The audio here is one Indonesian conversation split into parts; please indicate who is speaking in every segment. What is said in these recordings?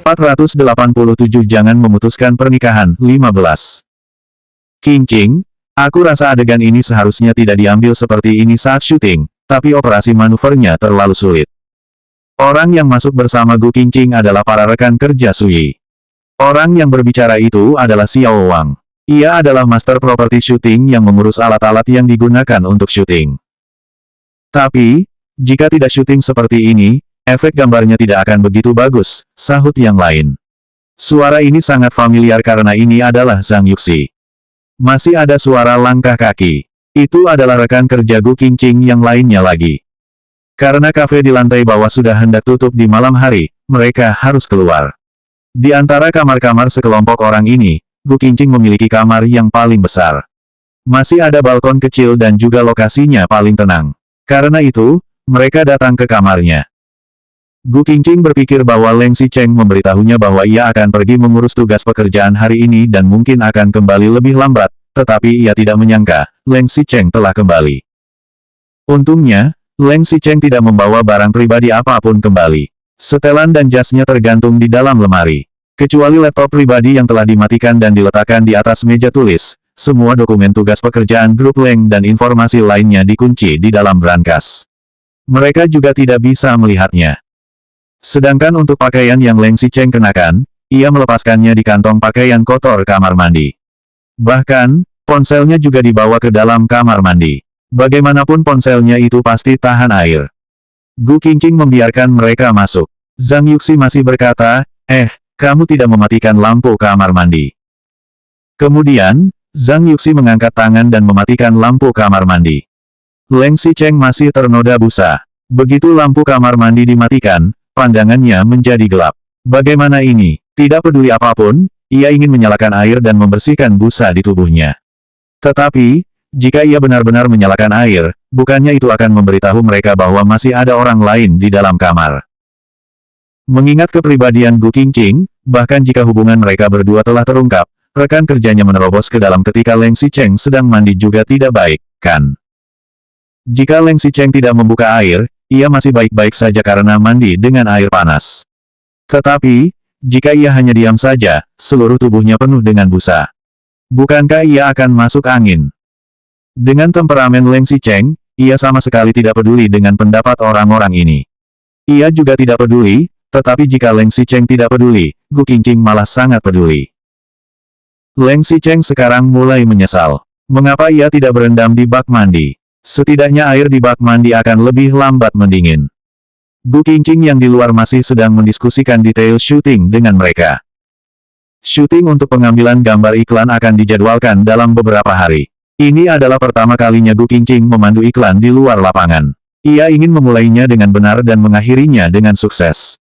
Speaker 1: 487 Jangan memutuskan pernikahan. 15. King, aku rasa adegan ini seharusnya tidak diambil seperti ini saat syuting, tapi operasi manuvernya terlalu sulit. Orang yang masuk bersama Gu Qingqing adalah para rekan kerja Sui. Orang yang berbicara itu adalah Xiao Wang. Ia adalah master properti syuting yang mengurus alat-alat yang digunakan untuk syuting. Tapi, jika tidak syuting seperti ini, efek gambarnya tidak akan begitu bagus, sahut yang lain. Suara ini sangat familiar karena ini adalah Zhang Yuxi. Masih ada suara langkah kaki. Itu adalah rekan kerja Gu Qingqing yang lainnya lagi. Karena kafe di lantai bawah sudah hendak tutup di malam hari, mereka harus keluar. Di antara kamar-kamar sekelompok orang ini, Gu Qingqing memiliki kamar yang paling besar. Masih ada balkon kecil dan juga lokasinya paling tenang. Karena itu, mereka datang ke kamarnya. Gu Qingqing berpikir bahwa Leng Xicheng memberitahunya bahwa ia akan pergi mengurus tugas pekerjaan hari ini dan mungkin akan kembali lebih lambat, tetapi ia tidak menyangka, Leng Xicheng telah kembali. Untungnya, Leng Xicheng tidak membawa barang pribadi apapun kembali. Setelan dan jasnya tergantung di dalam lemari. Kecuali laptop pribadi yang telah dimatikan dan diletakkan di atas meja tulis, semua dokumen tugas pekerjaan grup Leng dan informasi lainnya dikunci di dalam brankas. Mereka juga tidak bisa melihatnya. Sedangkan untuk pakaian yang Leng Xicheng kenakan, ia melepaskannya di kantong pakaian kotor kamar mandi. Bahkan, ponselnya juga dibawa ke dalam kamar mandi. Bagaimanapun ponselnya itu pasti tahan air. Gu Qingqing membiarkan mereka masuk. Zhang Yuxi masih berkata, kamu tidak mematikan lampu kamar mandi. Kemudian, Zhang Yuxi mengangkat tangan dan mematikan lampu kamar mandi. Leng Xicheng masih ternoda busa. Begitu lampu kamar mandi dimatikan, pandangannya menjadi gelap. Bagaimana ini? Tidak peduli apapun, ia ingin menyalakan air dan membersihkan busa di tubuhnya. Tetapi, jika ia benar-benar menyalakan air, bukannya itu akan memberitahu mereka bahwa masih ada orang lain di dalam kamar. Mengingat kepribadian Gu Qingqing, bahkan jika hubungan mereka berdua telah terungkap, rekan kerjanya menerobos ke dalam ketika Leng Xicheng sedang mandi juga tidak baik, kan? Jika Leng Xicheng tidak membuka air, ia masih baik-baik saja karena mandi dengan air panas. Tetapi, jika ia hanya diam saja, seluruh tubuhnya penuh dengan busa. Bukankah ia akan masuk angin? Dengan temperamen Leng Xicheng, ia sama sekali tidak peduli dengan pendapat orang-orang ini. Ia juga tidak peduli, tetapi jika Leng Xicheng tidak peduli, Gu Qingqing malah sangat peduli. Leng Xicheng sekarang mulai menyesal. Mengapa ia tidak berendam di bak mandi? Setidaknya air di bak mandi akan lebih lambat mendingin. Gu Qingqing yang di luar masih sedang mendiskusikan detail syuting dengan mereka. Syuting untuk pengambilan gambar iklan akan dijadwalkan dalam beberapa hari. Ini adalah pertama kalinya Gu Qingqing memandu iklan di luar lapangan. Ia ingin memulainya dengan benar dan mengakhirinya dengan sukses.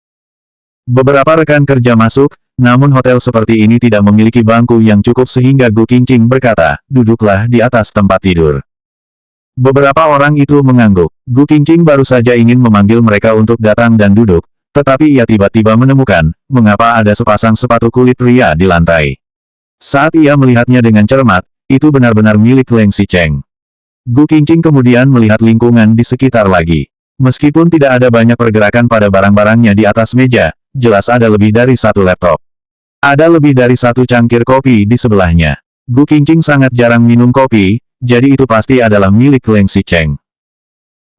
Speaker 1: Beberapa rekan kerja masuk, namun hotel seperti ini tidak memiliki bangku yang cukup sehingga Gu Qingqing berkata, duduklah di atas tempat tidur. Beberapa orang itu mengangguk. Gu Qingqing baru saja ingin memanggil mereka untuk datang dan duduk, tetapi ia tiba-tiba menemukan, mengapa ada sepasang sepatu kulit pria di lantai. Saat ia melihatnya dengan cermat, itu benar-benar milik Leng Xicheng. Gu Qingqing kemudian melihat lingkungan di sekitar lagi. Meskipun tidak ada banyak pergerakan pada barang-barangnya di atas meja, jelas ada lebih dari satu laptop. Ada lebih dari satu cangkir kopi di sebelahnya. Gu Qingqing sangat jarang minum kopi, jadi itu pasti adalah milik Leng Xicheng.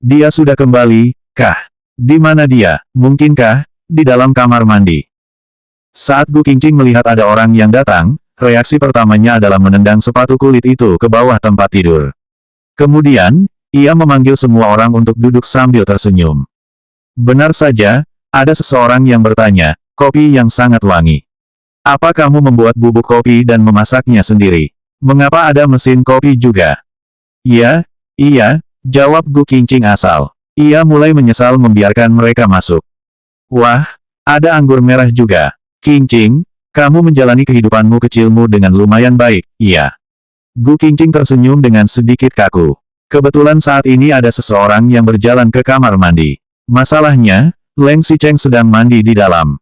Speaker 1: Dia sudah kembali, kah? Di mana dia? Mungkinkah di dalam kamar mandi? Saat Gu Qingqing melihat ada orang yang datang, reaksi pertamanya adalah menendang sepatu kulit itu ke bawah tempat tidur. Kemudian, ia memanggil semua orang untuk duduk sambil tersenyum. Benar saja, ada seseorang yang bertanya, kopi yang sangat wangi. Apa kamu membuat bubuk kopi dan memasaknya sendiri? Mengapa ada mesin kopi juga? Ya, iya, jawab Gu Qingqing asal. Ia mulai menyesal membiarkan mereka masuk. Wah, ada anggur merah juga. Qingqing, kamu menjalani kehidupanmu kecilmu dengan lumayan baik, iya. Gu Qingqing tersenyum dengan sedikit kaku. Kebetulan saat ini ada seseorang yang berjalan ke kamar mandi. Masalahnya, Leng Xicheng sedang mandi di dalam.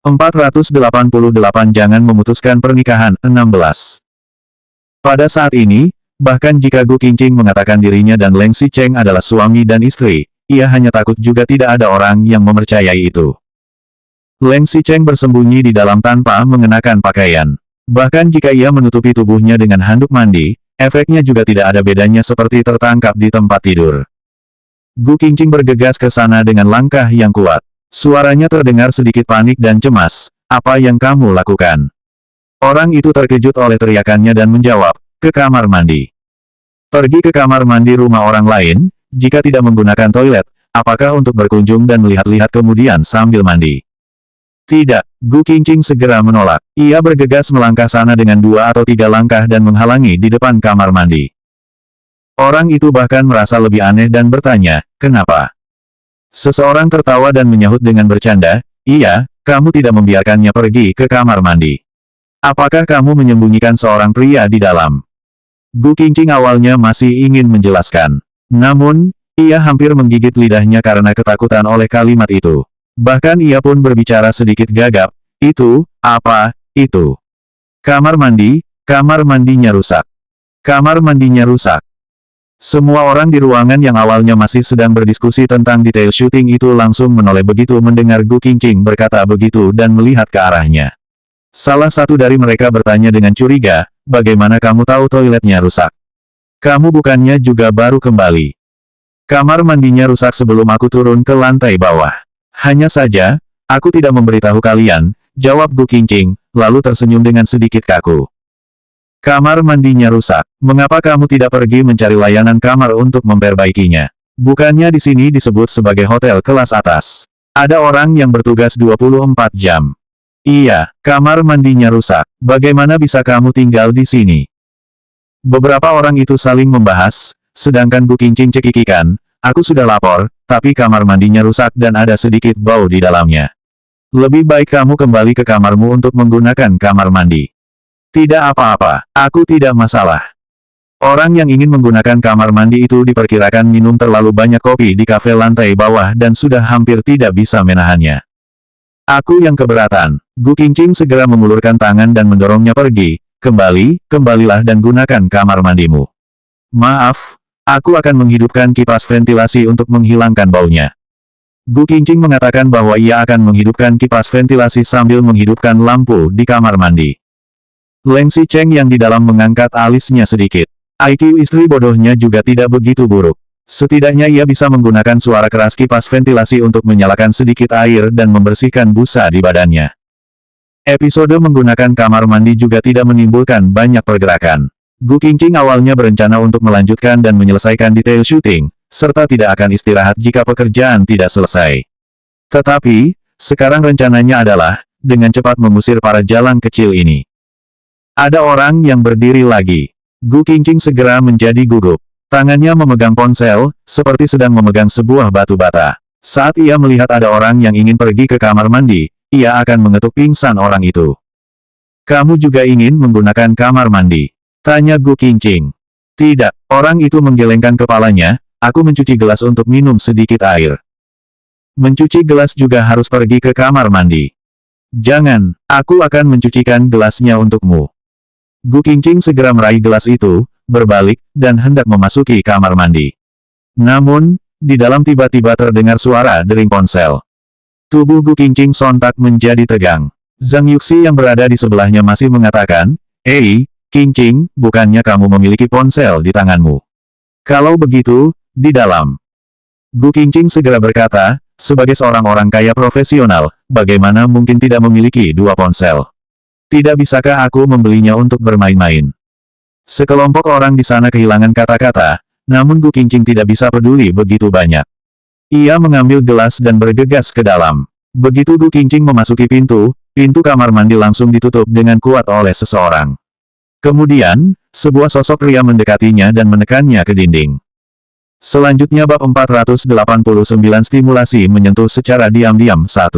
Speaker 1: 488 Jangan memutuskan pernikahan. 16. Pada saat ini, bahkan jika Gu Qingqing mengatakan dirinya dan Leng Xicheng adalah suami dan istri, ia hanya takut juga tidak ada orang yang mempercayai itu. Leng Xicheng bersembunyi di dalam tanpa mengenakan pakaian. Bahkan jika ia menutupi tubuhnya dengan handuk mandi, efeknya juga tidak ada bedanya seperti tertangkap di tempat tidur. Gu Qingqing bergegas ke sana dengan langkah yang kuat. Suaranya terdengar sedikit panik dan cemas. Apa yang kamu lakukan? Orang itu terkejut oleh teriakannya dan menjawab, ke kamar mandi. Pergi ke kamar mandi rumah orang lain, jika tidak menggunakan toilet, apakah untuk berkunjung dan melihat-lihat kemudian sambil mandi? Tidak, Gu Qingqing segera menolak. Ia bergegas melangkah sana dengan 2 atau 3 langkah dan menghalangi di depan kamar mandi. Orang itu bahkan merasa lebih aneh dan bertanya, kenapa? Seseorang tertawa dan menyahut dengan bercanda, iya, kamu tidak membiarkannya pergi ke kamar mandi. Apakah kamu menyembunyikan seorang pria di dalam? Gu Qingqing awalnya masih ingin menjelaskan. Namun, ia hampir menggigit lidahnya karena ketakutan oleh kalimat itu. Bahkan ia pun berbicara sedikit gagap, itu, apa, itu? Kamar mandinya rusak. Kamar mandinya rusak. Semua orang di ruangan yang awalnya masih sedang berdiskusi tentang detail syuting itu langsung menoleh begitu mendengar Gu Qingqing berkata begitu dan melihat ke arahnya. Salah satu dari mereka bertanya dengan curiga, bagaimana kamu tahu toiletnya rusak? Kamu bukannya juga baru kembali? Kamar mandinya rusak sebelum aku turun ke lantai bawah. Hanya saja, aku tidak memberitahu kalian, jawab Gu Qingqing, lalu tersenyum dengan sedikit kaku. Kamar mandinya rusak. Mengapa kamu tidak pergi mencari layanan kamar untuk memperbaikinya? Bukannya di sini disebut sebagai hotel kelas atas. Ada orang yang bertugas 24 jam. Iya, kamar mandinya rusak. Bagaimana bisa kamu tinggal di sini? Beberapa orang itu saling membahas, sedangkan Gu Qingqing cekikikan, aku sudah lapor, tapi kamar mandinya rusak dan ada sedikit bau di dalamnya. Lebih baik kamu kembali ke kamarmu untuk menggunakan kamar mandi. Tidak apa-apa, aku tidak masalah. Orang yang ingin menggunakan kamar mandi itu diperkirakan minum terlalu banyak kopi di kafe lantai bawah dan sudah hampir tidak bisa menahannya. Aku yang keberatan. Gu Qingqing segera mengulurkan tangan dan mendorongnya pergi. Kembalilah dan gunakan kamar mandimu. Maaf, aku akan menghidupkan kipas ventilasi untuk menghilangkan baunya. Gu Qingqing mengatakan bahwa ia akan menghidupkan kipas ventilasi sambil menghidupkan lampu di kamar mandi. Leng Xicheng yang di dalam mengangkat alisnya sedikit. IQ istri bodohnya juga tidak begitu buruk. Setidaknya ia bisa menggunakan suara keras kipas ventilasi untuk menyalakan sedikit air dan membersihkan busa di badannya. Episode menggunakan kamar mandi juga tidak menimbulkan banyak pergerakan. Gu Qingqing awalnya berencana untuk melanjutkan dan menyelesaikan detail syuting, serta tidak akan istirahat jika pekerjaan tidak selesai. Tetapi, sekarang rencananya adalah, dengan cepat mengusir para jalang kecil ini. Ada orang yang berdiri lagi. Gu Qingqing segera menjadi gugup. Tangannya memegang ponsel, seperti sedang memegang sebuah batu bata. Saat ia melihat ada orang yang ingin pergi ke kamar mandi, ia akan mengetuk pingsan orang itu. Kamu juga ingin menggunakan kamar mandi? Tanya Gu Qingqing. Tidak, orang itu menggelengkan kepalanya, aku mencuci gelas untuk minum sedikit air. Mencuci gelas juga harus pergi ke kamar mandi. Jangan, aku akan mencucikan gelasnya untukmu. Gu Qingqing segera meraih gelas itu, berbalik, dan hendak memasuki kamar mandi. Namun, di dalam tiba-tiba terdengar suara dering ponsel. Tubuh Gu Qingqing sontak menjadi tegang. Zhang Yuxi yang berada di sebelahnya masih mengatakan, Qingqing, bukannya kamu memiliki ponsel di tanganmu? Kalau begitu, di dalam. Gu Qingqing segera berkata, sebagai seorang orang kaya profesional, bagaimana mungkin tidak memiliki 2 ponsel? Tidak bisakah aku membelinya untuk bermain-main? Sekelompok orang di sana kehilangan kata-kata, namun Gu Qingqing tidak bisa peduli begitu banyak. Ia mengambil gelas dan bergegas ke dalam. Begitu Gu Qingqing memasuki pintu kamar mandi langsung ditutup dengan kuat oleh seseorang. Kemudian, sebuah sosok pria mendekatinya dan menekannya ke dinding. Selanjutnya bab 489 stimulasi menyentuh secara diam-diam 1.